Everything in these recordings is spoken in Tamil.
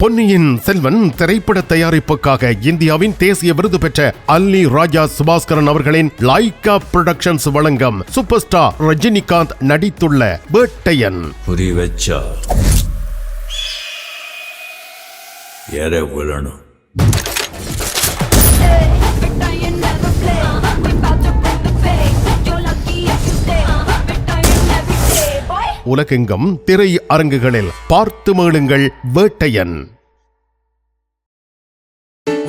பொன்னியின் செல்வன் திரைப்பட தயாரிப்புக்காக இந்தியாவின் தேசிய விருது பெற்ற அல்லி ராஜா சுபாஸ்கரன் அவர்களின் லைகா புரொடக்ஷன்ஸ் வழங்கும் சூப்பர் ஸ்டார் ரஜினிகாந்த் நடித்துள்ள வேட்டையன். புரி வச்சா யார விழணும். உலகெங்கும் திரை அரங்குகளில் பார்த்து மேளுங்கள் வேட்டையன்.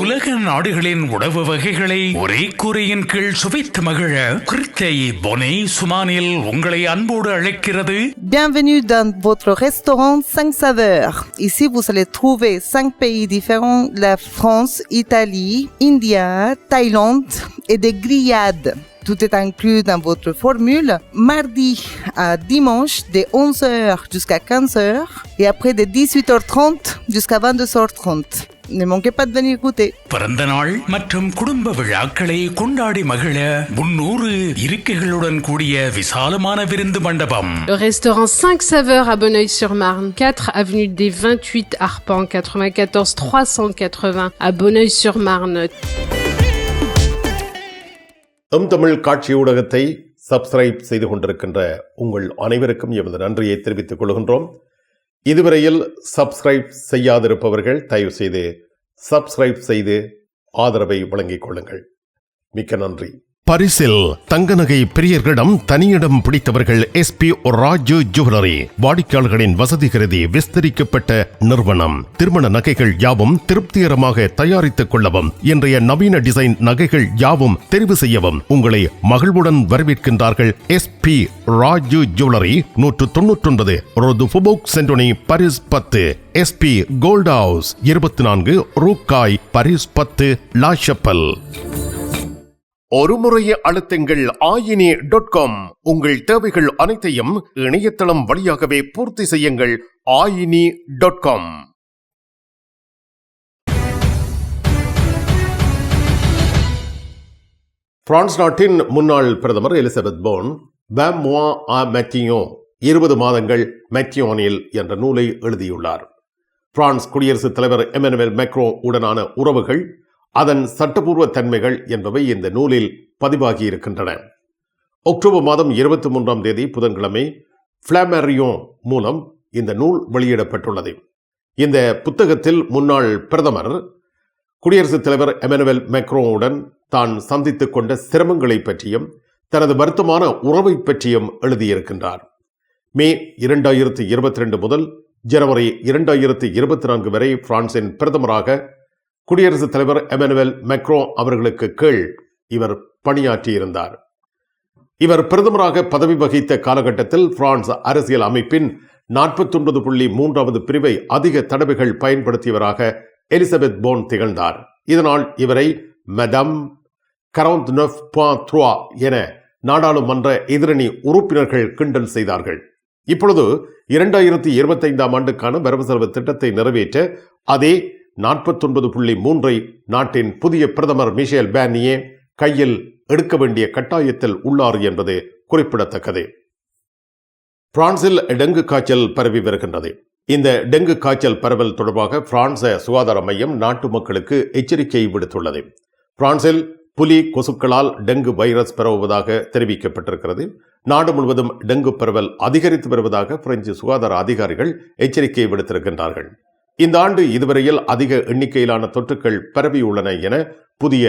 உலக நாடுகளின் உணவு வகைகளை ஒரே கூரையின் கீழ் சுவைத்து மகிழ கிருத்தை பொனே சுமானில் உங்களை அன்போடு அழைக்கிறது. Bienvenue dans votre restaurant 5 saveurs. Ici, vous allez trouver 5 pays différents, la France, Italie, India, Thaïlande et des grillades. Tout est inclus dans votre formule. Mardi à dimanche, de 11h jusqu'à 15h et après de 18h30 jusqu'à 22h30. Ne manquez pas de venir goûter. பிறந்த நாள் மற்றும் குடும்ப விழாக்களை கொண்டாடி மகிழ 300 இருக்கைகளுடன் கூடிய விசாலமான விருந்து மண்டபம். Le restaurant 5 saveurs à Bonneuil-sur-Marne, 4 avenue des 28 Arpents, 94 380 à Bonneuil-sur-Marne. Tamil காட்சி ஊடகத்தை சப்ஸ்கிரைப் செய்து கொண்டிருக்கின்ற உங்கள் அனைவருக்கும் எமது நன்றியை தெரிவித்துக் கொள்கின்றோம். இதுவரையில் சப்ஸ்கிரைப் செய்யாதிருப்பவர்கள் தயவு செய்து சப்ஸ்கிரைப் செய்து ஆதரவை வழங்கிக் கொள்ளுங்கள். மிக்க நன்றி. பரிசில் தங்க நகை பிரியர்களிடம் தனியிடம் பிடித்தவர்கள் SP ராஜு ஜுவல்லரி. வாடிக்கையாளர்களின் வசதி கருதி விஸ்தரிக்கப்பட்ட நிறுவனம். திருமண நகைகள் யாவும் திருப்திகரமாக தயாரித்துக் கொள்ளவும், இன்றைய நவீன டிசைன் நகைகள் யாவும் தெரிவு செய்யவும் உங்களை மகிழ்வுடன் வரவேற்கின்றார்கள். SP Raju jewellery, 199 rue du Faubourg Saint Denis, Paris 10. SP gold house, 24 rue Cail, Paris 10, La Chapelle. ஒரு முறையை அழுத்துங்கள் ayini.com. உங்கள் தேவைகள் அனைத்தையும் இணையதளம் வழியாகவே பூர்த்தி செய்யுங்கள். ayini.com. பிரான்ஸ் நாட்டின் முன்னாள் பிரதமர் எலிசபெத் போர்ன் 20 mois à Matignon 20 மாதங்கள் மெத்தியோனில் என்ற நூலை எழுதியுள்ளார். பிரான்ஸ் குடியரசுத் தலைவர் எமனுவேல் மேக்ரோ உடனான உறவுகள், அதன் சட்டபூர்வ தன்மைகள் என்பவை இந்த நூலில் பதிவாகி இருக்கின்றன. அக்டோபர் மாதம் 23ஆம் தேதி புதன்கிழமை ஃபிளாமரியோன் மூலம் இந்த நூல் வெளியிடப்பட்டுள்ளது. இந்த புத்தகத்தில் முன்னாள் பிரதமர் குடியரசுத் தலைவர் எமனுவேல் மேக்ரோவுடன் தான் சந்தித்துக் கொண்ட சிரமங்களை பற்றியும் தனது வருத்தமான உறவை பற்றியும் எழுதியிருக்கின்றார். மே 2022 முதல் ஜனவரி 2024 வரை பிரான்சின் பிரதமராக குடியரசுத் தலைவர் எமனுவேல் மேக்ரோ அவர்களுக்கு கீழ் இவர் பணியாற்றியிருந்தார். இவர் பிரதமராக பதவி வகித்த காலகட்டத்தில் பிரான்ஸ் அரசியல் அமைப்பின் 49.3வது பிரிவை அதிக தடவைகள் பயன்படுத்தியவராக எலிசபெத் போர்ன் திகழ்ந்தார். இதனால் இவரை மேடம் 49.3 என நாடாளுமன்ற எதிரணி உறுப்பினர்கள் கிண்டல் செய்தார்கள். இப்பொழுது 2025ஆம் ஆண்டுக்கான வரவு செலவு திட்டத்தை நிறைவேற்ற அதே 49.3 நாட்டின் புதிய பிரதமர் மிஷேல் பார்னியே கையில் எடுக்க வேண்டிய கட்டாயத்தில் உள்ளார் என்பது குறிப்பிடத்தக்கது. பிரான்சில் டெங்கு காய்ச்சல் பரவி வருகின்றது. இந்த டெங்கு காய்ச்சல் பரவல் தொடர்பாக பிரான்ஸ் சுகாதார மையம் நாட்டு மக்களுக்கு எச்சரிக்கை விடுத்துள்ளது. பிரான்சில் புலி கொசுக்களால் டெங்கு வைரஸ் பரவுவதாக தெரிவிக்கப்பட்டிருக்கிறது. நாடு முழுவதும் டெங்கு பரவல் அதிகரித்து வருவதாக பிரெஞ்சு சுகாதார அதிகாரிகள் எச்சரிக்கை விடுத்திருக்கின்றார்கள். இந்த ஆண்டு இதுவரையில் அதிக எண்ணிக்கையிலான தொற்றுக்கள் பரவியுள்ளன என புதிய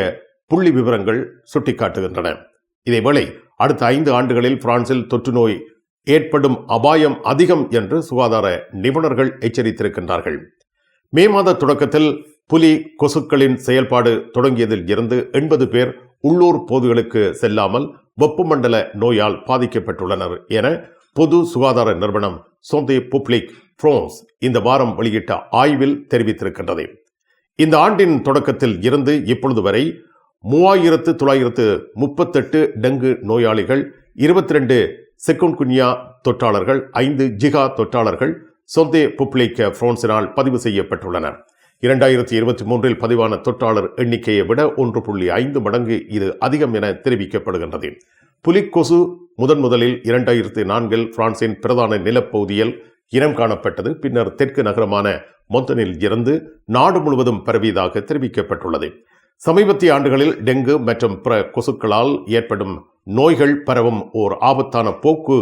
புள்ளி விவரங்கள் சுட்டிக்காட்டுகின்றன. இதேவேளை அடுத்த 5 ஆண்டுகளில் பிரான்சில் தொற்று நோய் ஏற்படும் அபாயம் அதிகம் என்று சுகாதார நிபுணர்கள் எச்சரித்திருக்கின்றார்கள். மே மாத தொடக்கத்தில் புலி கொசுக்களின் செயல்பாடு தொடங்கியதில் இருந்து 80 பேர் உள்ளூர் பொதுகளுக்கு செல்லாமல் வெப்பமண்டல நோயால் பாதிக்கப்பட்டுள்ளனர் என பொது சுகாதார நிறுவனம் சோந்தே பப்ளிக் பிரான்ஸ் இந்த வாரம் வெளியிட்ட ஆய்வில் தெரிவித்திருக்கின்றது. இந்த ஆண்டின் தொடக்கத்தில் இருந்து இப்பொழுது வரை 3938 டெங்கு நோயாளிகள், 22 சிக்குன்குன்யா தொற்றாளர்கள், 5 ஜிகா தொற்றாளர்கள் சோந்தே பப்ளிக் பிரான்சினால் பதிவு செய்யப்பட்டுள்ளனர். 2023 பதிவான தொற்றாளர் எண்ணிக்கையை விட 1.5 மடங்கு இது அதிகம் என தெரிவிக்கப்படுகின்றது. புலிக்கொசு முதலில் 2004 பிரான்சின் பிரதான நிலப்பகுதியில் இனம் காணப்பட்டது. பின்னர் தெற்கு நகரமான மொந்தனில் இருந்து நாடு முழுவதும் பரவியதாக தெரிவிக்கப்பட்டுள்ளது. சமீபத்திய ஆண்டுகளில் டெங்கு மற்றும் பிற கொசுக்களால் ஏற்படும் நோய்கள் பரவும் ஓர் ஆபத்தான போக்கு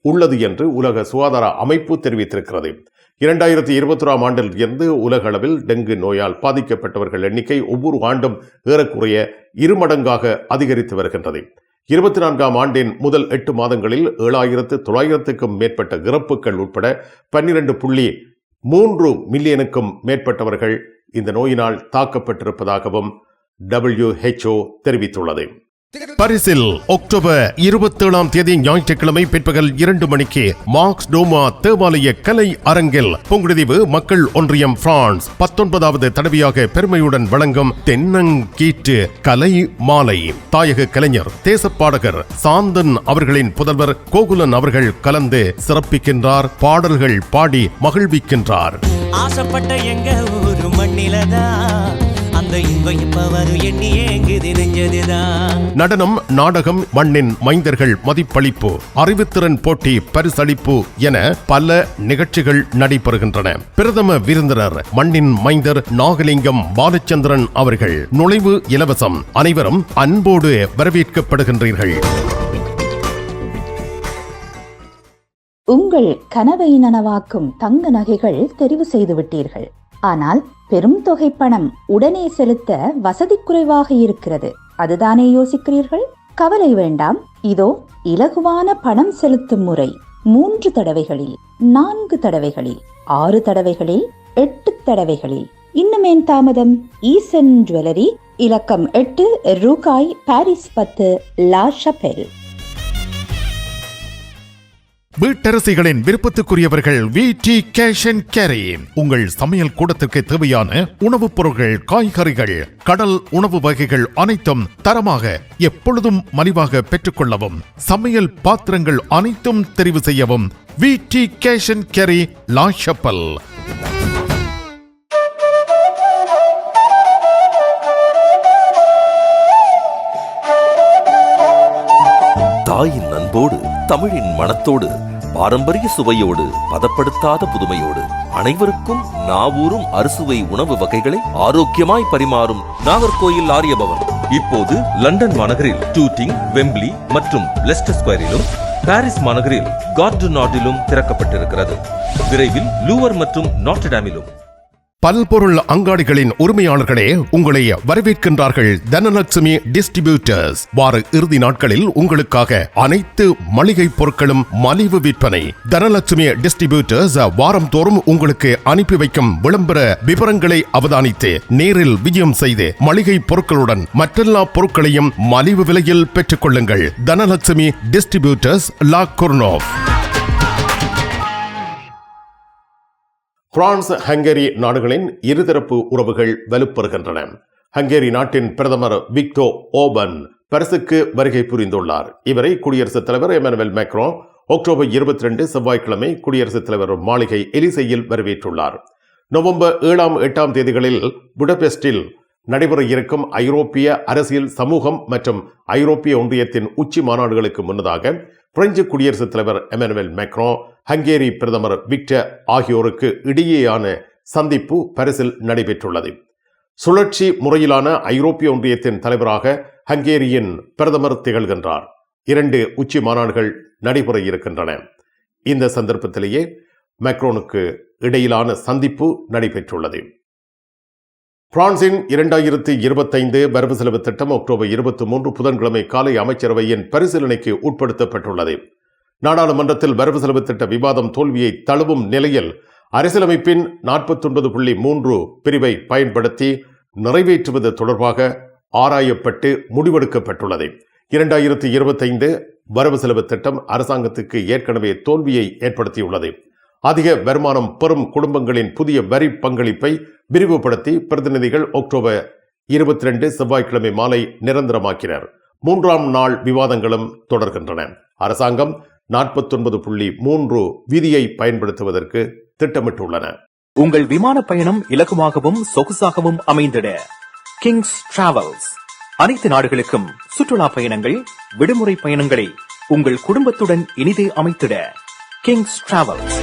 உள்ளது என்று உலக சுகாதார அமைப்பு தெரிவித்திருக்கிறது. 2021ஆம் ஆண்டில் இருந்து உலக அளவில் டெங்கு நோயால் பாதிக்கப்பட்டவர்கள் எண்ணிக்கை ஒவ்வொரு ஆண்டும் ஏறக்குறைய 2 மடங்காக அதிகரித்து வருகின்றது. 24ஆம் ஆண்டின் முதல் 8 மாதங்களில் 7,900க்கும் மேற்பட்ட இறப்புகள் உட்பட 12.3 மில்லியனுக்கும் மேற்பட்டவர்கள் இந்த நோயினால் தாக்கப்பட்டிருப்பதாகவும் WHO தெரிவித்துள்ளது. பரிசில் அக்டோபர் 27ஆம் தேதி ஞாயிற்றுக்கிழமை பிற்பகல் 2 மணிக்கு மார்க்ஸ் டோமா தேவாலய கலை அரங்கில் புங்குடுதீவு மக்கள் ஒன்றியம் பிரான்ஸ் 19வது தடவையாக பெருமையுடன் வழங்கும் தென்னங்கீற்று கலை மாலை. தாயக கலைஞர் தேசப்பாடகர் சாந்தன் அவர்களின் புதல்வர் கோகுலன் அவர்கள் கலந்து சிறப்பிக்கின்றார். பாடல்கள் பாடி மகிழ்விக்கின்றார். ஆசைப்பட்ட எங்க ஊரு மண்ணிலதான் அந்த இன்பம் இப்ப வரும் எண்ணி ஏங்குது நெஞ்சதுதான். நடனம், நாடகம், மண்ணின் மைந்தர்கள் மதிப்பளிப்பு, அறிவுத்திறன் போட்டி, பரிசளிப்பு என பல நிகழ்ச்சிகள் நடைபெறுகின்றன. பிரதம விருந்தினர் மண்ணின் மைந்தர் நாகலிங்கம் பாலச்சந்திரன் அவர்கள். நுழைவு இலவசம். அனைவரும் அன்போடு வரவேற்கப்படுகின்றீர்கள். உங்கள் கனவை நனவாக்கும் தங்க நகைகள் தெரிவு செய்து விட்டீர்கள். ஆனால் பெரும் தொகை பணம் உடனே செலுத்த வசதி குறைவாக இருக்கிறது. அதுதானே யோசிக்கிறீர்கள்? கவலை வேண்டாம். இதோ இலகுவான பணம் செலுத்தும் முறை. 3 தடவைகளில், 4 தடவைகளில், 6 தடவைகளில், 8 தடவைகளில். இன்னுமேன் தாமதம்? ஈசன் ஜுவல்லரி, இலக்கம் 8, ரூகாய், பாரிஸ் 10, லா ஷபெல். வீட்டரசிகளின் விருப்பத்துக்குரியவர்கள் VT கேஷ் அண்ட் கேரி. உங்கள் சமையல் கூடத்திற்கு தேவையான உணவுப் பொருட்கள், காய்கறிகள், கடல் உணவு வகைகள் அனைத்தும் தரமாக எப்பொழுதும் மலிவாக பெற்றுக்கொள்ளவும், சமையல் பாத்திரங்கள் அனைத்தும் தெரிவு செய்யவும் VT கேஷ் அண்ட் கேரி, லா ஷப்பல். தாயின் அன்போடு, தமிழின் மனத்தோடு, பாரம்பரிய சுவையோடு, பதப்படுத்தாத புதுமையோடு அனைவருக்கும் நாவூரும் அறுசுவை உணவு வகைகளை ஆரோக்கியமாய் பரிமாறும் நாகர்கோயில் ஆரியபவன் இப்போது லண்டன் மாநகரில் டூட்டிங், வெம்பிளி மற்றும் லெஸ்டர் ஸ்கொயரிலும், பாரிஸ் மாநகரில் கார்டு நாட்டிலும் திறக்கப்பட்டிருக்கிறது. விரைவில் லூவர் மற்றும் நாட்டர்டாமிலும். பல்பொருள் அங்காடிகளின் உரிமையாளர்களே, உங்களை வரவேற்கின்றார்கள் தனலட்சுமி டிஸ்ட்ரிபியூட்டர்ஸ். வார இறுதி நாட்களில் உங்களுக்காக அனைத்து மளிகை பொருட்களும் மலிவு விற்பனை. தனலட்சுமி டிஸ்ட்ரிபியூட்டர்ஸ் வாரம் தோறும் உங்களுக்கு அனுப்பி வைக்கும் விளம்பர விவரங்களை அவதானித்து நேரில் விஜயம் செய்து மளிகை பொருட்களுடன் மற்றெல்லா பொருட்களையும் மலிவு விலையில் பெற்றுக் கொள்ளுங்கள். தனலட்சுமி டிஸ்ட்ரிபியூட்டர்ஸ், லா குர்னோவ். பிரான்ஸ், ஹங்கேரி நாடுகளின் இருதரப்பு உறவுகள் வலுப்பெறுகின்றன. ஹங்கேரி நாட்டின் பிரதமர் விக்டோர் ஓபன் பரிசுக்கு வருகை புரிந்துள்ளார். இவரை குடியரசுத் தலைவர் எமனுவேல் மேக்ரோ அக்டோபர் 22 செவ்வாய்க்கிழமை குடியரசுத் தலைவர் மாளிகை எலிசையில் வரவேற்றுள்ளார். நவம்பர் 7, 8 தேதிகளில் புடபெஸ்டில் நடைபெற இருக்கும் ஐரோப்பிய அரசியல் சமூகம் மற்றும் ஐரோப்பிய ஒன்றியத்தின் உச்சி மாநாடுகளுக்கு முன்னதாக பிரெஞ்சு குடியரசுத் தலைவர் எமனுவேல் மேக்ரோ, ஹங்கேரி பிரதமர் விக்டர் ஆகியோருக்கு இடையேயான சந்திப்பு பாரிஸில் நடைபெற்றுள்ளது. சுழற்சி முறையிலான ஐரோப்பிய ஒன்றியத்தின் தலைவராக ஹங்கேரியின் பிரதமர் திகழ்கின்றார். 2 உச்சி மாநாடுகள் நடைபெற இருக்கின்றன. இந்த சந்தர்ப்பத்திலேயே மேக்ரோனுக்கு இடையிலான சந்திப்பு நடைபெற்றுள்ளது. பிரான்சின் 2025 வரவு செலவு திட்டம் அக்டோபர் 23 புதன்கிழமை காலை அமைச்சரவையின் பரிசீலனைக்கு உட்படுத்தப்பட்டுள்ளது. நாடாளுமன்றத்தில் வரவு செலவு திட்ட விவாதம் தோல்வியை தழுவும் நிலையில் அரசியலமைப்பின் 49.3 பிரிவை பயன்படுத்தி நிறைவேற்றுவது தொடர்பாக ஆராயப்பட்டு முடிவெடுக்கப்பட்டுள்ளது. 2025 வரவு செலவு திட்டம் அரசாங்கத்துக்கு ஏற்கனவே தோல்வியை ஏற்படுத்தியுள்ளது. அதிக வருமானம் பெறும் குடும்பங்களின் புதிய வரி பங்களிப்பை விரிவுபடுத்தி பிரதிநிதிகள் அக்டோபர் 22 செவ்வாய்க்கிழமை மாலை நிரந்தரமாக்கினர். 3ஆம் நாள் விவாதங்களும் தொடர்கின்றன. அரசாங்கம் 49.3 விதியை பயன்படுத்துவதற்கு திட்டமிட்டுள்ளன. உங்கள் விமான பயணம் இலகுவாகவும் சொகுசாகவும் அமைந்திட கிங்ஸ் டிராவல்ஸ். அனைத்து நாடுகளுக்கும் சுற்றுலா பயணங்கள், விடுமுறை பயணங்களை உங்கள் குடும்பத்துடன் இனிதே அமைத்திட கிங்ஸ் டிராவல்ஸ்.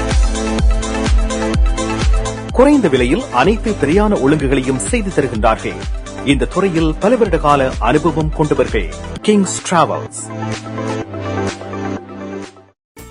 குறைந்த விலையில் அனைத்து பிரயாண ஒழுங்குகளையும் செய்து தருகின்றார்கள். இந்த துறையில் பல வருட கால அனுபவம் கொண்டவர்கள். Kings travels.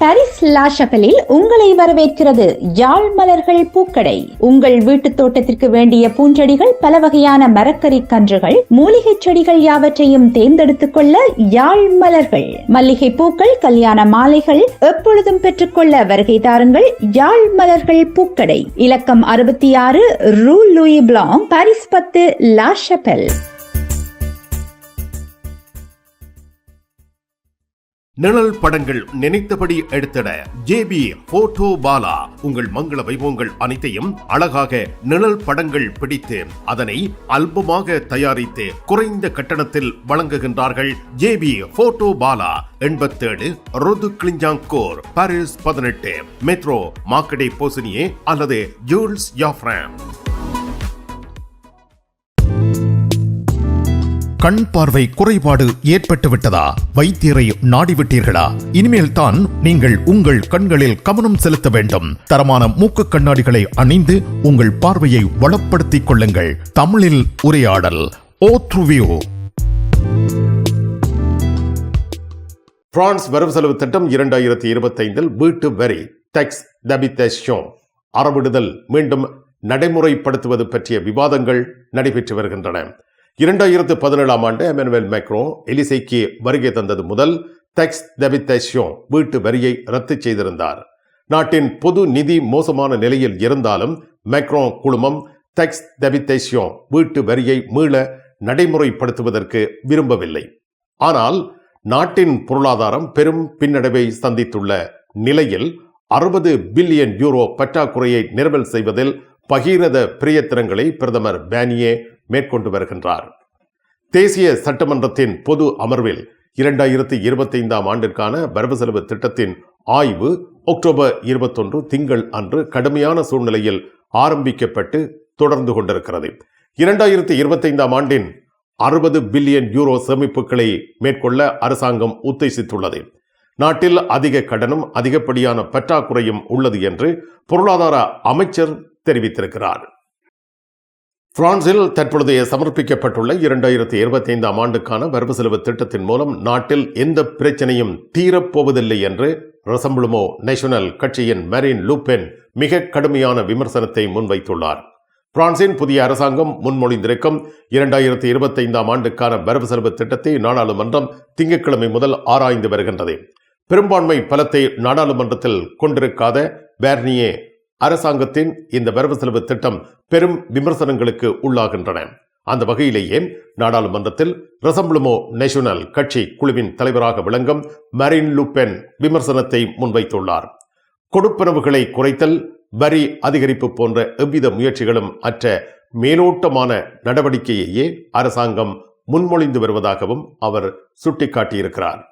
பாரிஸ் லா ஷபெலில் உங்களை வரவேற்கிறது யாழ் மலர்கள் பூக்கடை. உங்கள் வீட்டு தோட்டத்திற்கு வேண்டிய பூஞ்செடிகள், பல வகையான மரக்கறி கன்றுகள், மூலிகை செடிகள் யாவற்றையும் தேர்ந்தெடுத்துக் கொள்ள யாழ் மலர்கள். மல்லிகை பூக்கள், கல்யாண மாலைகள் எப்பொழுதும் பெற்றுக்கொள்ள வருகை தாருங்கள் யாழ் மலர்கள் பூக்கடை. இலக்கம் 66 Rue Louis Blanc, Paris 10, La Chapelle. நிழல் படங்கள் நினைத்தபடி எடுத்திட ஜேபி போட்டோ பாலா. உங்கள் மங்கள வைபவங்கள் அனைத்தையும் அழகாக நிழல் படங்கள் பிடித்து அதனை ஆல்பமாக தயாரித்து குறைந்த கட்டணத்தில் வழங்குகின்றார்கள். JP photo Bala. 87 rue du Clignancourt, Paris 18, metro Marcadet Poissonniers அல்லது ஜூல்ஸ் யாஃப்ராம். கண் பார்வை குறைபாடு ஏற்பட்டு விட்டதா? வைத்தியரை நாடிவிட்டீர்களா? இனிமேல் தான் நீங்கள் உங்கள் கண்களில் கவனம் செலுத்த வேண்டும். தரமான மூக்கு கண்ணாடிகளை அணிந்து உங்கள் பார்வையை வளப்படுத்திக் கொள்ளுங்கள். தமிழில் உரையாடல். ஓத்ருவியோ. பிரான்ஸ் வரவு செலவு திட்டம் 2025 வீட்டு வரி டாக்ஸ் d'habitation அறவிடுதல் மீண்டும் நடைமுறைப்படுத்துவது பற்றிய விவாதங்கள் நடைபெற்று வருகின்றன. 2017ஆம் ஆண்டு எமனுவேல் மேக்ரோ எலிசைக்கு வருகை தந்தது முதல் டாக்ஸ் d'habitation வீட்டு வரியை ரத்து செய்திருந்தார். நாட்டின் பொது நிதி மோசமான நிலையில் இருந்தாலும் மேக்ரோ குழுமம் டாக்ஸ் d'habitation வீட்டு வரியை மீள நடைமுறைப்படுத்துவதற்கு விரும்பவில்லை. ஆனால் நாட்டின் பொருளாதாரம் பெரும் பின்னடைவை சந்தித்துள்ள நிலையில் 60 பில்லியன் யூரோ பற்றாக்குறையை நிரவல் செய்வதில் பகீரத பிரயத்தனங்களை பிரதமர் பானியே மேற்கொண்டு வருகின்றார். தேசிய சட்டமன்றத்தின் பொது அமர்வில் 2025ஆம் ஆண்டிற்கான வரவு செலவு திட்டத்தின் ஆய்வு அக்டோபர் 21 திங்கள் அன்று கடுமையான சூழ்நிலையில் ஆரம்பிக்கப்பட்டு தொடர்ந்து கொண்டிருக்கிறது. 2025ஆம் ஆண்டின் 60 பில்லியன் யூரோ சேமிப்புகளை மேற்கொள்ள அரசாங்கம் உத்தேசித்துள்ளது. நாட்டில் அதிக கடனும் அதிகப்படியான பற்றாக்குறையும் உள்ளது என்று பொருளாதார அமைச்சர் தெரிவித்திருக்கிறார். பிரான்சில் தற்பொழுதைய சமர்ப்பிக்கப்பட்டுள்ள 2025ஆம் ஆண்டுக்கான வரவு செலவு திட்டத்தின் மூலம் நாட்டில் எந்த பிரச்சனையும் தீரப்போவதில்லை என்று ரசம்புளுமோ நேஷனல் கட்சியின் மரீன் லூபென் மிக கடுமையான விமர்சனத்தை முன்வைத்துள்ளார். பிரான்சின் புதிய அரசாங்கம் முன்மொழிந்திருக்கும் 2025ஆம் ஆண்டுக்கான வரவு செலவு திட்டத்தை நாடாளுமன்றம் திங்கட்கிழமை முதல் ஆராய்ந்து வருகின்றது. பெரும்பான்மை பலத்தை நாடாளுமன்றத்தில் கொண்டிருக்காத பேர்னியே அரசாங்கத்தின் இந்த வரவு செலவு திட்டம் பெரும் விமர்சனங்களுக்கு உள்ளாகின்றன. அந்த வகையிலேயே நாடாளுமன்றத்தில் ரசம்புளுமோ நேஷனல் கட்சி குழுவின் தலைவராக விளங்கும் மரீன் லூபென் விமர்சனத்தை முன்வைத்துள்ளார். கொடுப்பனவுகளை குறைத்தல், வரி அதிகரிப்பு போன்ற எவ்வித முயற்சிகளும் அற்ற மேலோட்டமான நடவடிக்கையையே அரசாங்கம் முன்மொழிந்து வருவதாகவும் அவர் சுட்டிக்காட்டியிருக்கிறார்.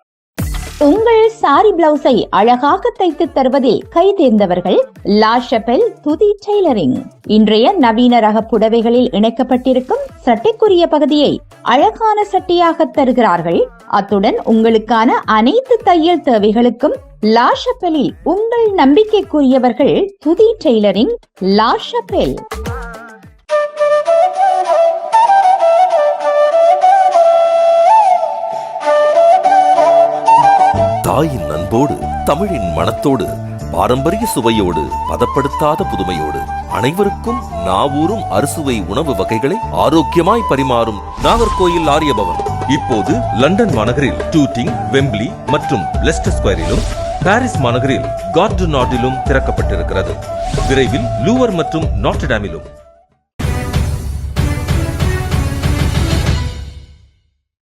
உங்கள் சாரி பிளவுஸை அழகாக தைத்து தருவதில் கை தேர்ந்தவர்கள் லா ஷபெல் துதி டெய்லரிங். இன்றைய நவீன ரக புடவைகளில் இணைக்கப்பட்டிருக்கும் சட்டைக்குரிய பகுதியை அழகான சட்டையாக தருகிறார்கள். அத்துடன் உங்களுக்கான அனைத்து தையல் தேவைகளுக்கும் லா ஷபெலில் உங்கள் நம்பிக்கைக்குரியவர்கள் துதி டெய்லரிங், லா ஷபெல். தாயின் அன்போடு, தமிழின் மணத்தோடு, பாரம்பரிய சுவையோடு, பதப்படுத்தாத புதுமையோடு அனைவருக்கும் நாவூரும் அறுசுவை உணவு வகைகளை ஆரோக்கியமாய் பரிமாறும் நாகர்கோயில் ஆரியபவன் இப்போது லண்டன் மாநகரில் டூட்டிங், வெம்பிளி மற்றும் லெஸ்டர் ஸ்கொயரிலும், பாரிஸ் மாநகரில் கார்டு நாட்டிலும் திறக்கப்பட்டிருக்கிறது. விரைவில் லூவர் மற்றும் நாட்டர்டாமிலும்